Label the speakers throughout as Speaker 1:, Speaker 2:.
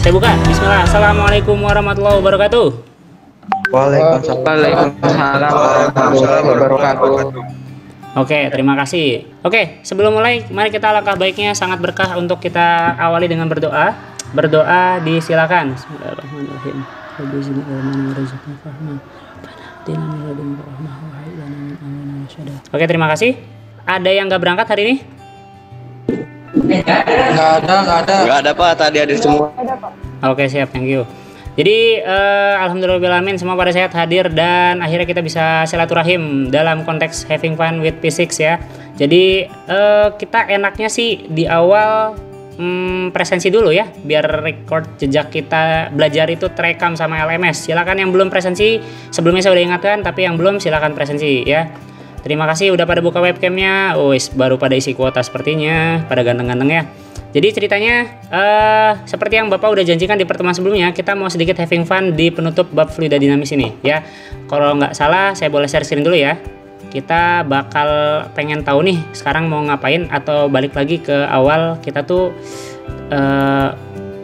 Speaker 1: Saya buka. Bismillah. Assalamualaikum warahmatullahi wabarakatuh.
Speaker 2: Waalaikumsalam warahmatullahi wabarakatuh.
Speaker 1: Oke, terima kasih. Oke, sebelum mulai, mari kita langkah baiknya sangat berkah untuk kita awali dengan berdoa. Berdoa disilakan. Bismillahirrahmanirrahim. Oke, terima kasih. Ada yang nggak berangkat hari ini?
Speaker 2: Nggak ada Pak, tadi hadir semua.
Speaker 1: Oke, siap, thank you. Jadi alhamdulillahirrahmanirrahim semua pada sehat hadir dan akhirnya kita bisa silaturahim dalam konteks having fun with physics ya. Jadi kita enaknya sih di awal presensi dulu ya, biar record jejak kita belajar itu terekam sama LMS. Silakan yang belum presensi, sebelumnya saya udah ingatkan, tapi yang belum silakan presensi ya. Terima kasih udah pada buka webcamnya. Baru pada isi kuota sepertinya, pada ganteng-ganteng ya. Jadi ceritanya seperti yang Bapak udah janjikan di pertemuan sebelumnya, kita mau sedikit having fun di penutup bab fluida dinamis ini ya. Kalau nggak salah saya boleh share screen dulu ya. Kita bakal pengen tahu nih sekarang mau ngapain, atau balik lagi ke awal kita tuh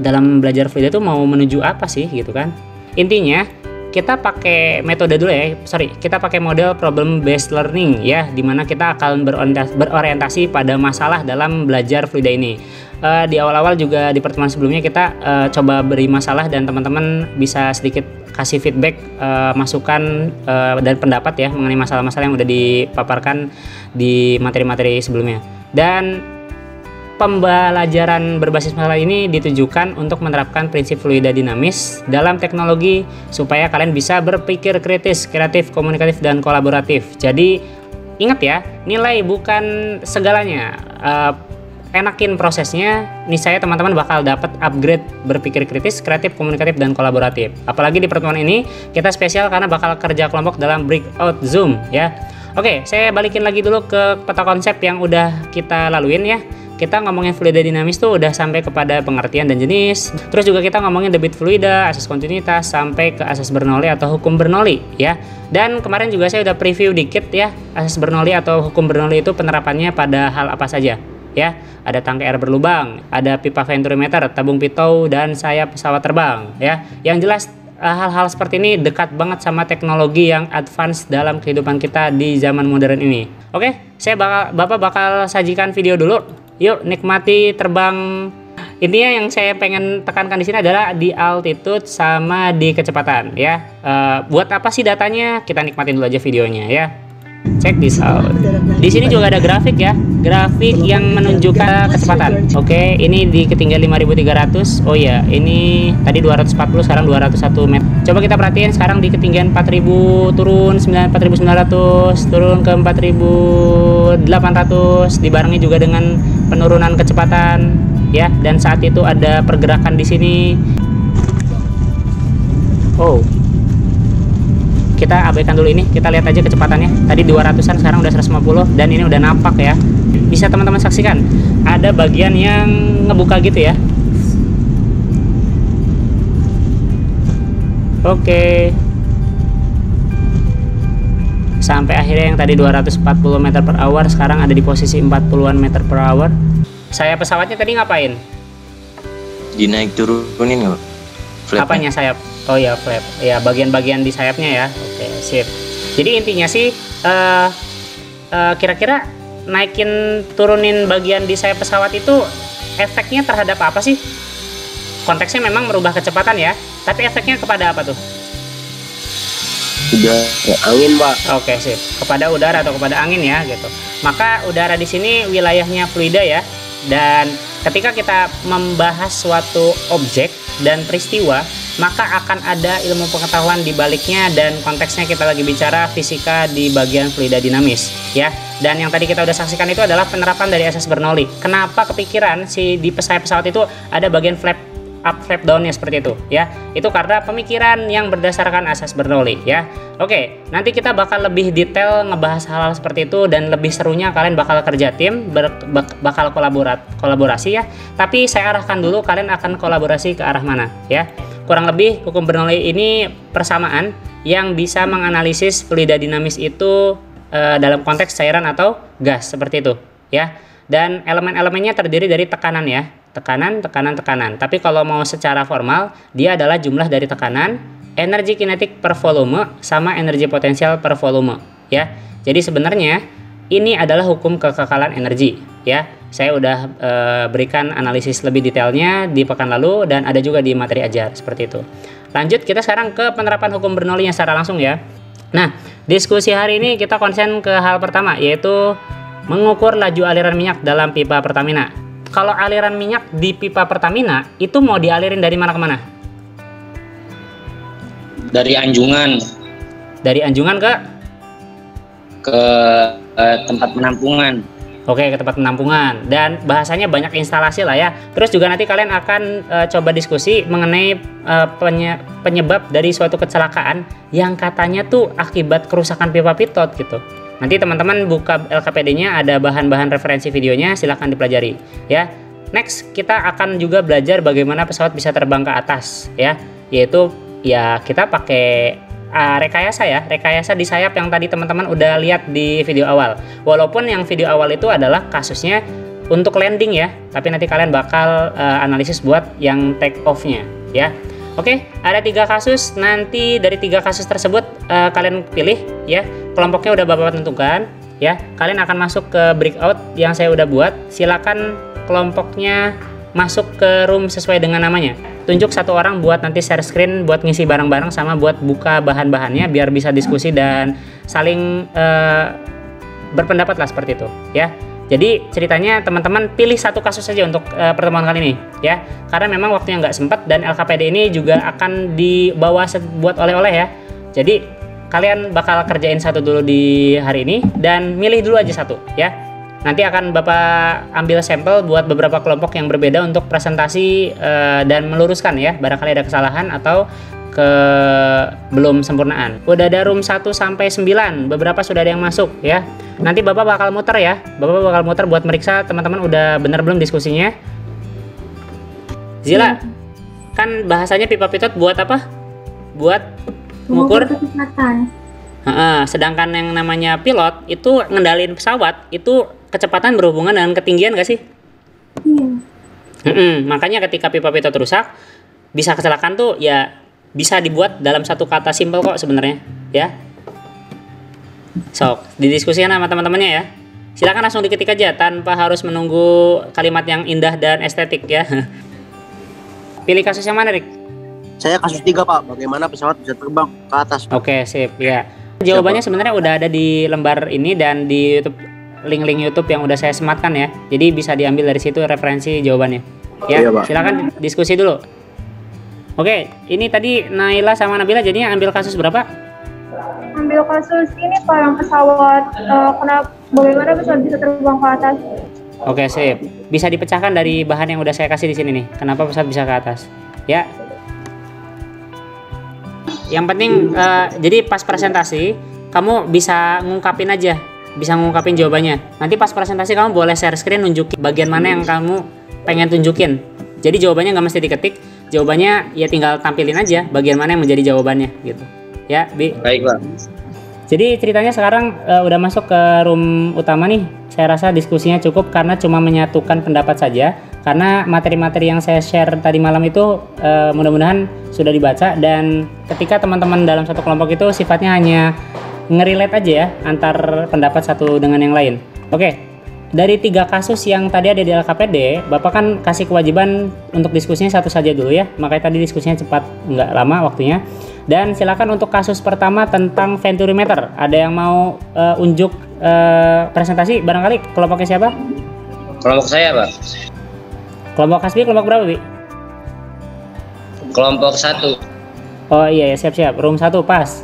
Speaker 1: dalam belajar fluida tuh mau menuju apa sih gitu kan. Intinya kita pakai metode dulu ya, kita pakai model problem based learning ya, dimana kita akan berorientasi pada masalah dalam belajar fluida ini. Di awal-awal juga di pertemuan sebelumnya kita coba beri masalah dan teman-teman bisa sedikit kasih feedback, masukan dan pendapat ya mengenai masalah-masalah yang udah dipaparkan di materi-materi sebelumnya. Dan pembelajaran berbasis masalah ini ditujukan untuk menerapkan prinsip fluida dinamis dalam teknologi supaya kalian bisa berpikir kritis, kreatif, komunikatif, dan kolaboratif. Jadi ingat ya, nilai bukan segalanya. Enakin prosesnya, niscaya teman-teman bakal dapat upgrade berpikir kritis, kreatif, komunikatif, dan kolaboratif. Apalagi di pertemuan ini kita spesial karena bakal kerja kelompok dalam breakout Zoom ya. Oke, saya balikin lagi dulu ke peta konsep yang udah kita laluin ya. Kita ngomongin fluida dinamis tuh udah sampai kepada pengertian dan jenis. Terus juga kita ngomongin debit fluida, asas kontinuitas, sampai ke asas Bernoulli atau hukum Bernoulli ya. Dan kemarin juga saya udah preview dikit ya, asas Bernoulli atau hukum Bernoulli itu penerapannya pada hal apa saja ya. Ada tangkai air berlubang, ada pipa venturimeter, tabung pitou, dan sayap pesawat terbang ya. Yang jelas hal-hal seperti ini dekat banget sama teknologi yang advance dalam kehidupan kita di zaman modern ini. Oke, Bapak bakal sajikan video dulu. Yuk nikmati terbang. Intinya yang saya pengen tekankan di sini adalah di altitude sama di kecepatan ya. Buat apa sih datanya? Kita nikmatin dulu aja videonya ya. Check this out. Di sini juga ada grafik ya, grafik yang menunjukkan kecepatan. Oke, ini di ketinggian 5.300. Oh ya, ini tadi 240, sekarang 201 meter. Coba kita perhatiin sekarang di ketinggian 4.000 turun 4.900, turun ke 4.800, dibarengi juga dengan penurunan kecepatan ya. Dan saat itu ada pergerakan di sini. Kita abaikan dulu ini, kita lihat aja kecepatannya. Tadi 200-an, sekarang udah 150, dan ini udah nampak ya. Bisa teman-teman saksikan, ada bagian yang ngebuka gitu ya. Oke. Sampai akhirnya yang tadi 240 meter per hour, sekarang ada di posisi 40-an meter per hour. Saya pesawatnya tadi ngapain?
Speaker 2: Dinaik turunin nggak?
Speaker 1: Apanya sayap? Oh ya, flap. Ya, bagian-bagian di sayapnya ya. Oke, sip. Jadi intinya sih kira-kira naikin turunin bagian di sayap pesawat itu efeknya terhadap apa sih? Konteksnya memang merubah kecepatan ya, tapi efeknya kepada apa tuh?
Speaker 2: Angin, Pak.
Speaker 1: Oke, sip. Kepada udara atau kepada angin ya gitu. Maka udara di sini wilayahnya fluida ya. Dan ketika kita membahas suatu objek dan peristiwa, maka akan ada ilmu pengetahuan di baliknya, dan konteksnya kita lagi bicara fisika di bagian fluida dinamis ya. Dan yang tadi kita udah saksikan itu adalah penerapan dari asas Bernoulli. Kenapa kepikiran di pesawat itu ada bagian flap up, flap down-nya seperti itu ya? Itu karena pemikiran yang berdasarkan asas Bernoulli ya. Oke, nanti kita bakal lebih detail ngebahas hal-hal seperti itu, dan lebih serunya kalian bakal kerja tim, bakal kolaborasi ya. Tapi saya arahkan dulu kalian akan kolaborasi ke arah mana ya. Kurang lebih hukum Bernoulli ini persamaan yang bisa menganalisis fluida dinamis itu dalam konteks cairan atau gas seperti itu ya. Dan elemen-elemennya terdiri dari tekanan ya. tekanan, tekanan, tekanan. Tapi kalau mau secara formal, dia adalah jumlah dari tekanan, energi kinetik per volume, sama energi potensial per volume, ya. Jadi sebenarnya ini adalah hukum kekekalan energi, ya. Saya udah berikan analisis lebih detailnya di pekan lalu dan ada juga di materi ajar seperti itu. Lanjut, kita sekarang ke penerapan hukum Bernoullinya secara langsung ya. Nah, diskusi hari ini kita konsen ke hal pertama, yaitu mengukur laju aliran minyak dalam pipa Pertamina. Kalau aliran minyak di pipa Pertamina itu mau dialirin dari mana ke mana?
Speaker 2: Dari Anjungan
Speaker 1: Dari Anjungan
Speaker 2: ke tempat penampungan.
Speaker 1: Oke, ke tempat penampungan. Dan bahasanya banyak instalasi lah ya. Terus juga nanti kalian akan coba diskusi mengenai penyebab dari suatu kecelakaan yang katanya tuh akibat kerusakan pipa pitot gitu. Nanti teman-teman buka LKPD-nya, ada bahan-bahan referensi videonya, silahkan dipelajari ya. Next, kita akan juga belajar bagaimana pesawat bisa terbang ke atas ya. Yaitu ya kita pakai rekayasa ya, rekayasa di sayap yang tadi teman-teman udah lihat di video awal. Walaupun yang video awal itu adalah kasusnya untuk landing ya, tapi nanti kalian bakal analisis buat yang take off-nya ya. Oke, ada 3 kasus. Nanti dari 3 kasus tersebut kalian pilih ya, kelompoknya udah Bapak tentukan ya. Kalian akan masuk ke breakout yang saya udah buat. Silakan kelompoknya masuk ke room sesuai dengan namanya. Tunjuk 1 orang buat nanti share screen, buat ngisi barang-barang, sama buat buka bahan-bahannya biar bisa diskusi dan saling berpendapat lah seperti itu ya. Jadi ceritanya teman-teman pilih 1 kasus saja untuk pertemuan kali ini ya, karena memang waktunya nggak sempat dan LKPD ini juga akan dibawa buat oleh-oleh ya. Jadi kalian bakal kerjain 1 dulu di hari ini dan milih dulu aja 1 ya. Nanti akan Bapak ambil sampel buat beberapa kelompok yang berbeda untuk presentasi dan meluruskan ya, barangkali ada kesalahan atau belum sempurnaan. Udah ada room 1 sampai 9, beberapa sudah ada yang masuk ya. Nanti Bapak bakal muter ya, Bapak bakal muter buat meriksa teman-teman udah bener belum diskusinya. Zila, kan bahasanya pipa pitot buat apa? Buat mengukur kecepatan. Sedangkan yang namanya pilot itu ngendalin pesawat, itu kecepatan berhubungan dengan ketinggian gak sih? Iya. Makanya ketika pipa pitot rusak, bisa kecelakaan tuh ya bisa dibuat dalam 1 kata simpel kok sebenarnya ya. So, didiskusikan sama teman-temannya ya. Silakan langsung diketik aja tanpa harus menunggu kalimat yang indah dan estetik ya. Pilih kasus yang mana, Rik?
Speaker 3: Saya kasus 3, Pak. Bagaimana pesawat bisa terbang ke atas, Pak?
Speaker 1: Oke, sip ya. Jawabannya sebenarnya udah ada di lembar ini dan di YouTube, link-link YouTube yang udah saya sematkan ya. Jadi bisa diambil dari situ referensi jawabannya. Ya, iya, silakan diskusi dulu. Oke, ini tadi Naila sama Nabila jadinya ambil kasus berapa?
Speaker 4: Ambil kasus ini Pak, yang pesawat bagaimana pesawat bisa terbang ke atas.
Speaker 1: Oke, sip. Bisa dipecahkan dari bahan yang udah saya kasih di sini nih. Kenapa pesawat bisa ke atas? Ya. Yang penting jadi pas presentasi kamu bisa ngungkapin aja, bisa ngungkapin jawabannya. Nanti pas presentasi kamu boleh share screen nunjukin bagian mana yang kamu pengen tunjukin. Jadi jawabannya nggak mesti diketik, jawabannya ya tinggal tampilin aja bagian mana yang menjadi jawabannya gitu. Ya, Bi.
Speaker 2: Baik, Pak.
Speaker 1: Jadi ceritanya sekarang udah masuk ke room utama nih. Saya rasa diskusinya cukup karena cuma menyatukan pendapat saja. Karena materi-materi yang saya share tadi malam itu mudah-mudahan sudah dibaca, dan ketika teman-teman dalam satu kelompok itu sifatnya hanya ngerelate aja ya antar pendapat satu dengan yang lain. Oke. Dari 3 kasus yang tadi ada di LKPD, Bapak kan kasih kewajiban untuk diskusinya 1 saja dulu ya. Makanya tadi diskusinya cepat, nggak lama waktunya. Dan silakan untuk kasus pertama tentang venturimeter. Ada yang mau unjuk presentasi? Barangkali kelompoknya siapa?
Speaker 2: Kelompok saya, Pak.
Speaker 1: Kelompok Hasbi, kelompok berapa, Bi?
Speaker 2: Kelompok 1.
Speaker 1: Oh iya ya, siap-siap. Room 1 pas.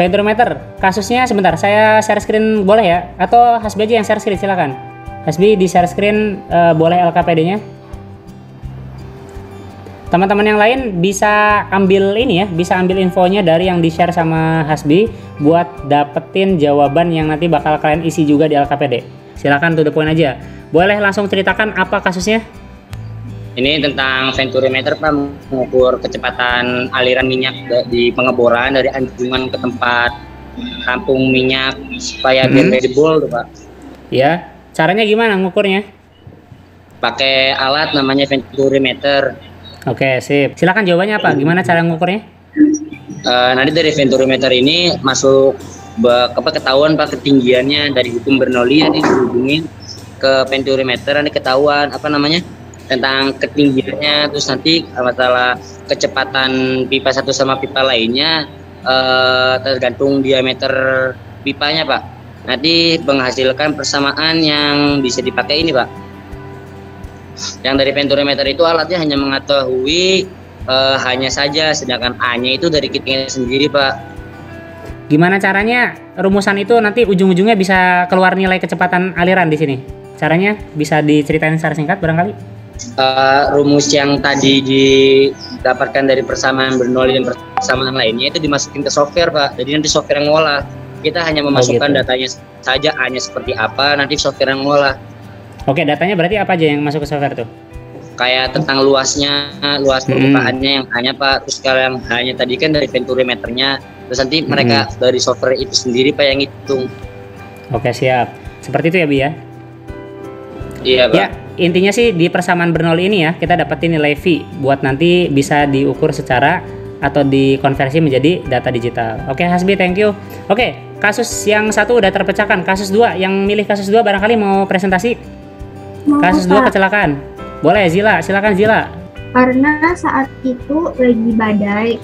Speaker 1: Venturimeter. Kasusnya sebentar, saya share screen boleh ya? Atau Hasbi aja yang share screen, silakan. Hasbi di share screen boleh LKPD-nya. Teman-teman yang lain bisa ambil ini ya, bisa ambil infonya dari yang di-share sama Hasbi buat dapetin jawaban yang nanti bakal kalian isi juga di LKPD. Silakan to the point aja. Boleh langsung ceritakan apa kasusnya?
Speaker 5: Ini tentang venturimeter, Pak, mengukur kecepatan aliran minyak di pengeboran dari Anjungan ke tempat tampung minyak supaya biar kredibel, Pak.
Speaker 1: Ya, caranya gimana ngukurnya?
Speaker 5: pakai alat namanya venturimeter.
Speaker 1: Oke, sip. Silakan jawabannya apa? Gimana cara ngukurnya?
Speaker 5: Nanti dari venturimeter ini masuk ketahuan Pak ketinggiannya dari hukum Bernoulli, nanti dihubungin ke venturimeter, nanti ketahuan apa namanya tentang ketinggiannya, terus nanti masalah kecepatan pipa satu sama pipa lainnya tergantung diameter pipanya Pak. Nanti menghasilkan persamaan yang bisa dipakai ini Pak. Yang dari venturimeter itu alatnya hanya mengetahui hanya saja, sedangkan A-nya itu dari kitnya sendiri Pak.
Speaker 1: Gimana caranya rumusan itu nanti ujung-ujungnya bisa keluar nilai kecepatan aliran di sini? Caranya bisa diceritain secara singkat barangkali?
Speaker 5: Rumus yang tadi didapatkan dari persamaan Bernoulli dan persamaan lainnya itu dimasukin ke software Pak. Jadi nanti software yang ngolah. Kita hanya memasukkan datanya saja, A-nya seperti apa, nanti software yang ngolah.
Speaker 1: Oke, datanya berarti apa aja yang masuk ke software tuh?
Speaker 5: Kayak tentang luas permukaannya yang hanya Pak, terus kalau yang hanya tadi kan dari venturimeternya, terus nanti mereka dari software itu sendiri Pak yang hitung.
Speaker 1: Oke, siap. Seperti itu ya Bi ya?
Speaker 5: Iya Pak.
Speaker 1: Ya, intinya sih di persamaan Bernoulli ini ya, kita dapetin nilai V buat nanti bisa diukur secara atau dikonversi menjadi data digital. Oke, Hasbi, thank you. Oke, kasus yang satu udah terpecahkan. Kasus 2, yang milih kasus 2 barangkali mau presentasi? Kasus 2 kecelakaan. Boleh, Zila, silakan Zila.
Speaker 4: Karena saat itu lagi badai,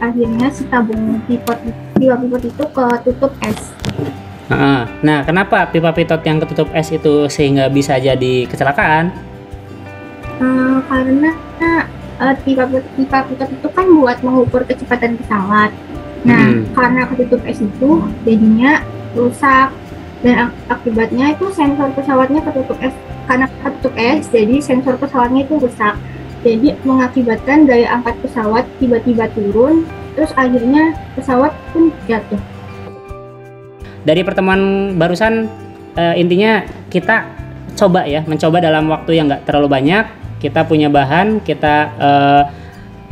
Speaker 4: akhirnya si tabung pipa pipot itu ketutup es.
Speaker 1: Nah, kenapa pipa pitot yang ketutup es itu sehingga bisa jadi kecelakaan?
Speaker 4: Karena pipa pitot itu kan buat mengukur kecepatan pesawat. Nah, karena ketutup es itu jadinya rusak, dan akibatnya itu sensor pesawatnya ketutup es. Karena ketutup es, jadi sensor pesawatnya itu rusak. Jadi mengakibatkan daya angkat pesawat tiba-tiba turun, terus akhirnya pesawat pun jatuh.
Speaker 1: Dari pertemuan barusan, intinya kita mencoba dalam waktu yang nggak terlalu banyak. Kita punya bahan, kita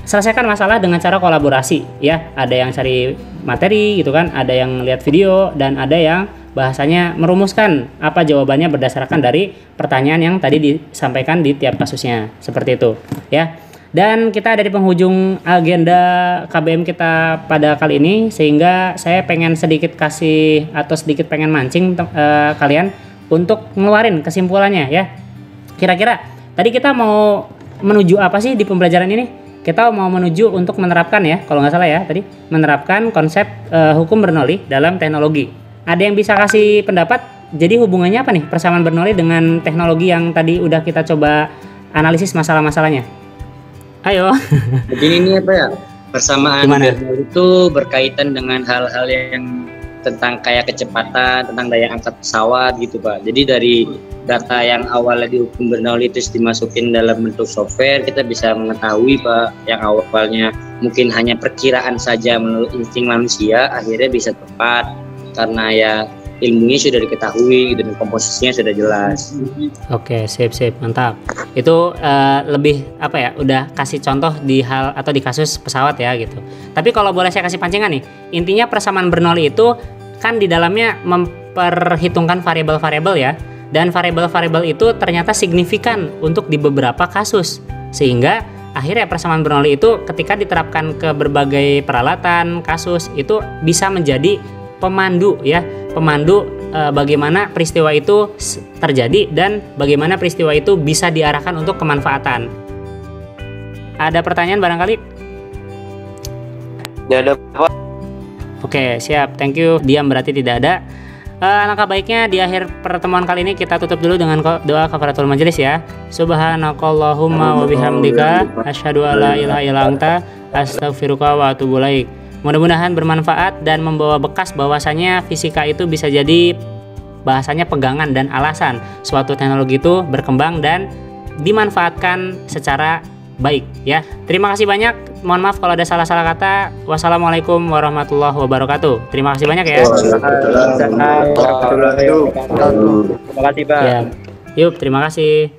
Speaker 1: selesaikan masalah dengan cara kolaborasi ya. Ada yang cari materi gitu kan, ada yang lihat video, dan ada yang bahasanya merumuskan apa jawabannya berdasarkan dari pertanyaan yang tadi disampaikan di tiap kasusnya, seperti itu ya. Dan kita ada di penghujung agenda KBM kita pada kali ini, sehingga saya pengen sedikit pengen mancing kalian untuk ngeluarin kesimpulannya ya. Kira-kira tadi kita mau menuju apa sih di pembelajaran ini? Kita mau menuju untuk menerapkan ya, kalau nggak salah ya tadi, menerapkan konsep hukum Bernoulli dalam teknologi. Ada yang bisa kasih pendapat? Jadi hubungannya apa nih persamaan Bernoulli dengan teknologi yang tadi udah kita coba analisis masalah-masalahnya? Ayo.
Speaker 5: Jadi ini apa ya? Persamaan Bernoulli itu berkaitan dengan hal-hal yang tentang kayak kecepatan, tentang daya angkat pesawat gitu Pak. Jadi dari data yang awalnya dihukum Bernoulli terus dimasukin dalam bentuk software, kita bisa mengetahui Pak, yang awalnya mungkin hanya perkiraan saja menurut insting manusia, akhirnya bisa tepat karena ya ilmunya sudah diketahui gitu, dan komposisinya sudah jelas.
Speaker 1: Oke, sip, mantap. Itu lebih apa ya, udah kasih contoh di hal atau di kasus pesawat ya gitu. Tapi kalau boleh saya kasih pancingan nih, intinya persamaan Bernoulli itu kan di dalamnya memperhitungkan variabel-variabel ya, dan variabel-variabel itu ternyata signifikan untuk di beberapa kasus, sehingga akhirnya persamaan Bernoulli itu ketika diterapkan ke berbagai peralatan kasus itu bisa menjadi pemandu bagaimana peristiwa itu terjadi dan bagaimana peristiwa itu bisa diarahkan untuk kemanfaatan. Ada pertanyaan barangkali?
Speaker 3: Ya ada Pak.
Speaker 1: Oke, siap, thank you. Diam berarti tidak ada. Langkah baiknya di akhir pertemuan kali ini kita tutup dulu dengan doa kafaratul majelis ya. Subhanakallahumma wa bihamdika asyhadu alla ilaha illa anta astaghfiruka wa atubu ilaik. Mudah-mudahan bermanfaat dan membawa bekas bahwasanya fisika itu bisa jadi bahasanya pegangan dan alasan suatu teknologi itu berkembang dan dimanfaatkan secara baik ya. Terima kasih banyak. Mohon maaf kalau ada salah-salah kata. Wassalamualaikum warahmatullahi wabarakatuh. Terima kasih banyak ya.
Speaker 5: Terima kasih Pak.
Speaker 1: Ya. Yuk, terima kasih.